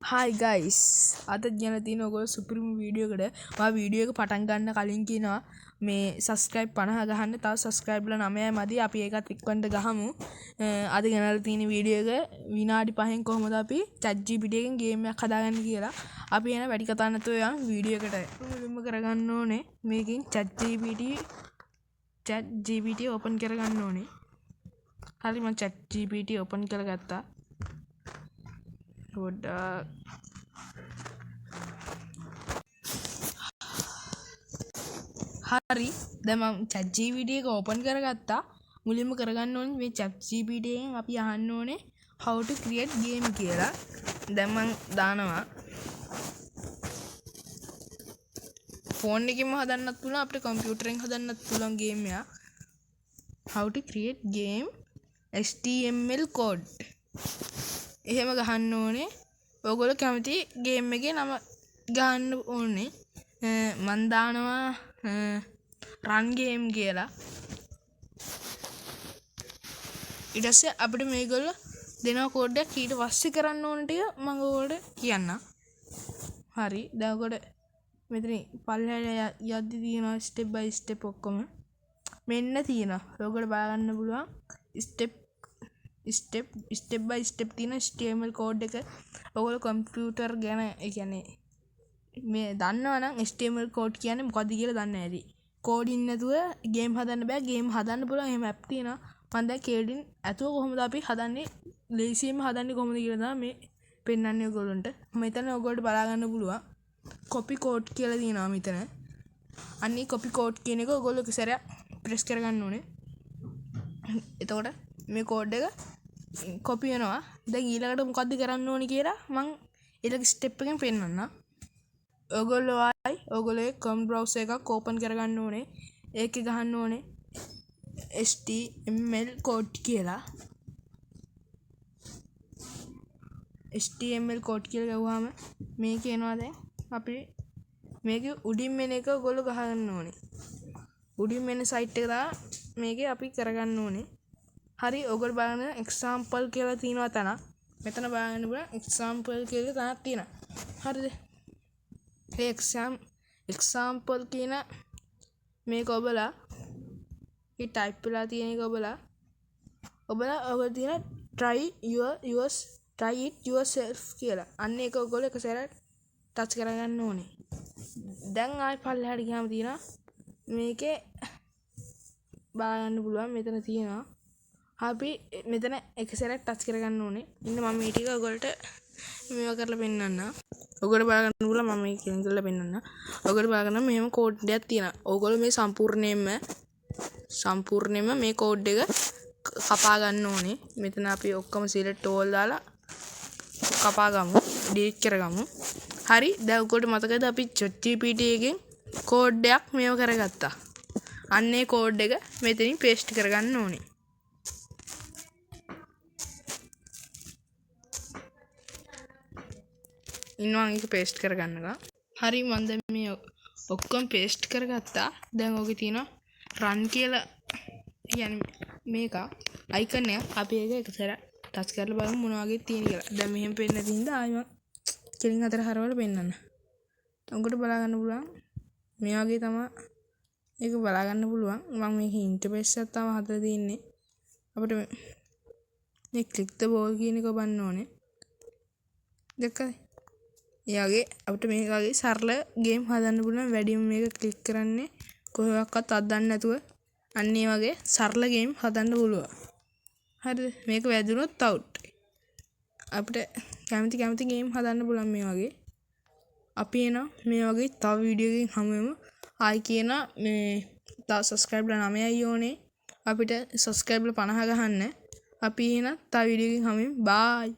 Hi guys, අද ගැන තියෙන ඔයගොල්ලෝ සුපිරිම වීඩියෝ එකකට මම වීඩියෝ එක පටන් ගන්න කලින් කියනවා මේ subscribe 50 ගහන්න. තව subscribe ලා 9යි මදි. අපි ඒකත් එක්වන්න ගහමු. අද ගෙනල්ලා තියෙන වීඩියෝ එක විනාඩි 5න් කොහොමද අපි ChatGPT එකෙන් ගේම් එකක් හදාගන්නේ කියලා. අපි එන වැඩි කතා නැතුව යන් වීඩියෝ එකට. මුලින්ම කරගන්න ඕනේ මේකෙන් ChatGPT open කරගන්න ඕනේ. හරි මම ChatGPT open කරගත්තා. හරි දැන් මම ChatGPT එක ඕපන් කරගත්තා. මුලින්ම කරගන්න ඕනේ මේ ChatGPT එකෙන් අපි අහන්න ඕනේ how to create game කියලා. දැන් මම දානවා ෆෝන් එකකින්ම හදන්නත් පුළුවන් අපිට කම්පියුටරෙන් හදන්නත් පුළුවන් ගේම් එකක්. how to create game HTML code එහෙම ගහන්න ඕනේ. ඔයගොල්ලෝ කැමති ගේම් එකේ නම ගහන්න ඕනේ. මන් දානවා රන් ගේම් කියලා. ඊට පස්සේ අපිට මේගොල්ලෝ දෙන කෝඩ් එක ඊට පස්සේ කරන්න ඕන ටික මම ඔයාලට කියන්නම්. හරි දැන් ඔකට මෙතන පල්ලෙහාට යද්දි තියෙනවා ස්ටෙප් බයි ස්ටෙප් ඔක්කොම මෙන්න තියෙනවා. ඔයගොල්ලෝ බලන්න පුළුවන් ස්ටෙප් බයි ස්ටෙප් තියෙන HTML කෝඩ් එක. ඔයගොල්ලෝ කම්පියුටර් ගැන ඒ කියන්නේ මේ දන්නවනම් HTML කෝඩ් කියන්නේ මොකද්ද කියලා දන්න ඇති. කෝඩින් නැතුව ගේම් හදන්න බෑ. ගේම් හදන්න පුළුවන් එහෙම ඇප් තියෙනවා. මම දැන් කෝඩින් ඇතුව කොහොමද අපි හදන්නේ ලේසියෙන්ම හදන්නේ කොහොමද කියලා තමයි මේ පෙන්වන්නේ ඔයගොල්ලන්ට. මෙතන ඔයගොල්ලෝ බලා ගන්න පුළුවන්. copy code කියලා තියෙනවා මෙතන. අන්නේ copy code කියන එක ඔයගොල්ලෝ එක සැරයක් ප්‍රෙස් කරගන්න ඕනේ. එතකොට මේ කෝඩ් එක copy වෙනවා. දැන් ඊළඟට මොකද්ද කරන්න ඕනේ කියලා මම ඊළඟ ස්ටෙප් එකෙන් පෙන්නන්නම්. ඔයගොල්ලෝ Chrome browser එකක් open කරගන්න ඕනේ. ඒකේ ගහන්න ඕනේ HTML code කියලා. HTML code කියලා ගහුවාම මේක එනවා. දැන් අපි මේක උඩින් මෙන එක ඔයගොල්ලෝ ගහගන්න ඕනේ. උඩින් මෙන සයිට් එක දා මේකේ අපි කරගන්න ඕනේ. හරි ඔයගොල්ලෝ බලන්න example කියලා තියෙනවා තන. මෙතන බලන්න පුළුවන් example කියලා තනක් තියෙනවා. හරිද? ඒ example කියන මේක ඔබලා මේ type වෙලා තියෙන එක ඔබලා තියෙන try it yourself කියලා. අන්න ඒක ඔයගොල්ලෝ එක සැරයක් ටච් කරගන්න ඕනේ. දැන් ආයි පල්ලෙහාට ගියාම තියෙනවා මේකේ බලන්න පුළුවන් මෙතන තියෙනවා. අපි මෙතන එක සැරයක් ටච් කරගන්න ඕනේ. ඉන්න මම මේ ටික ඔයගොල්ලන්ට මේවා කරලා පෙන්නන්නම්. ඔයගොල්ලෝ බලගන්න පුළුවන් මම මේක කරලා පෙන්නන්නම්. ඔයගොල්ලෝ බලගන්න මෙහෙම කෝඩ් එකක් තියෙනවා. ඔයගොල්ලෝ මේ සම්පූර්ණයෙන්ම මේ කෝඩ් එක කපා ගන්න ඕනේ. මෙතන අපි ඔක්කොම select all දාලා කපා ගමු. delete කරගමු. හරි දැන් ඔයගොල්ලෝ මතකද අපි ChatGPT එකෙන් කෝඩ් එකක් මේව කරගත්තා. අන්නේ කෝඩ් එක මෙතනින් paste කරගන්න ඕනේ. ඉන්නවා මේක paste කරගන්නවා. හරි මම දැන් මේ ඔක්කොම paste කරගත්තා. දැන් ඔගේ තියෙනවා run කියලා කියන්නේ මේක icon එක. අපි ඒක එක සැරයක් ටච් කරලා බලමු මොන වගේ තියෙන කියලා. දැන් මෙහෙම පෙන්න තින්ද ආයෙම කෙලින් අතර හරවල පෙන්නන්න. උඹට බලා ගන්න පුළුවන්. මේ වගේ තමයි ඒක බලා ගන්න පුළුවන්. මම මේක ඉන්ටර්ෆේස් එකක් තමයි හදලා තින්නේ. අපිට මේ click the ball කියන එක බලන්න ඕනේ. දැක්කද? එයාගේ අපිට මේක වගේ සරල ගේම් හදන්න පුළුවන්. වැඩිම මේක ක්ලික් කරන්නේ කොහොමවත් අද්දන්න නැතුව අන්න ඒ වගේ සරල ගේම් හදන්න පුළුවන්. හරිද? මේක වැදුනොත් අවුට්. අපිට කැමති ගේම් හදන්න පුළුවන් මේ වගේ. අපි එනවා මේ වගේ තව වීඩියෝ එකකින් හමු වෙමු. ආයි කියන මේ තව subscribe ලා 9යි ඕනේ. අපිට subscribe ලා 50 ගහන්න. අපි එන තව වීඩියෝ එකකින් හමු වෙමු. bye.